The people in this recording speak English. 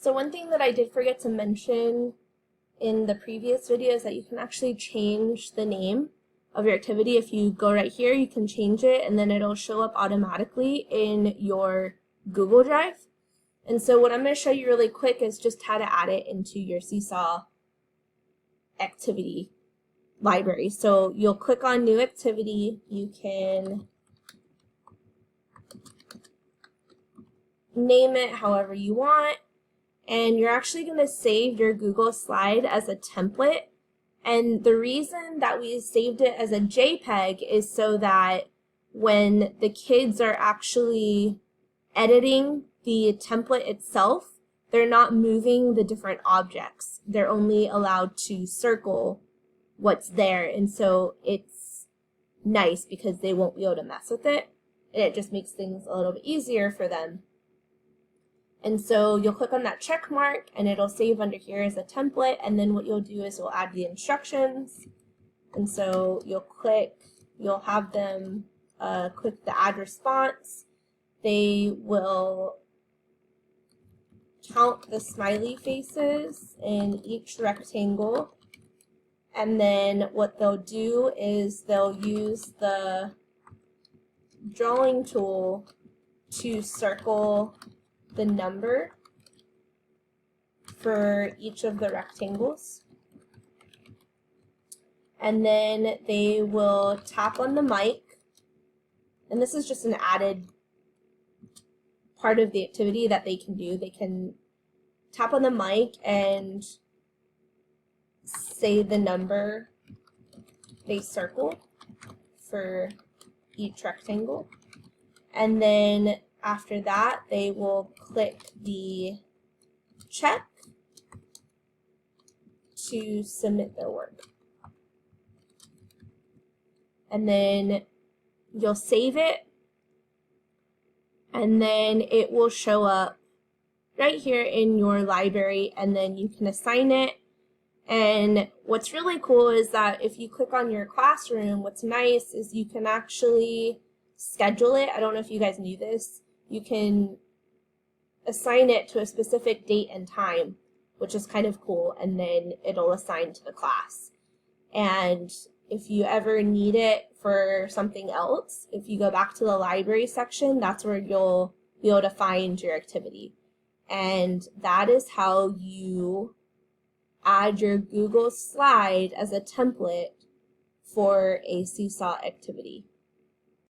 So one thing that I did forget to mention in the previous video is that you can actually change the name of your activity. If you go right here, you can change it and then it'll show up automatically in your Google Drive. And so what I'm going to show you really quick is just how to add it into your SeeSaw activity library. So you'll click on New Activity. You can name it however you want, and you're actually going to save your Google slide as a template. And the reason that we saved it as a JPEG is so that when the kids are actually editing the template itself, they're not moving the different objects. They're only allowed to circle what's there, and so it's nice because they won't be able to mess with it, and it just makes things a little bit easier for them. And so you'll click on that check mark and it'll save under here as a template, and then what you'll do is you'll add the instructions. And so you'll have them click the add response. They will count the smiley faces in each rectangle, and then what they'll do is they'll use the drawing tool to circle the number for each of the rectangles, and then they will tap on the mic, and this is just an added part of the activity that they can do. They can tap on the mic and say the number they circle for each rectangle, and then after that they will click the check to submit their work, and then you'll save it, and then it will show up right here in your library, and then you can assign it. And what's really cool is that if you click on your classroom, what's nice is you can actually schedule it. I don't know if you guys knew this. You can assign it to a specific date and time, which is kind of cool, and then it'll assign to the class. And if you ever need it for something else, if you go back to the library section, that's where you'll be able to find your activity. And that is how you add your Google slide as a template for a SeeSaw activity.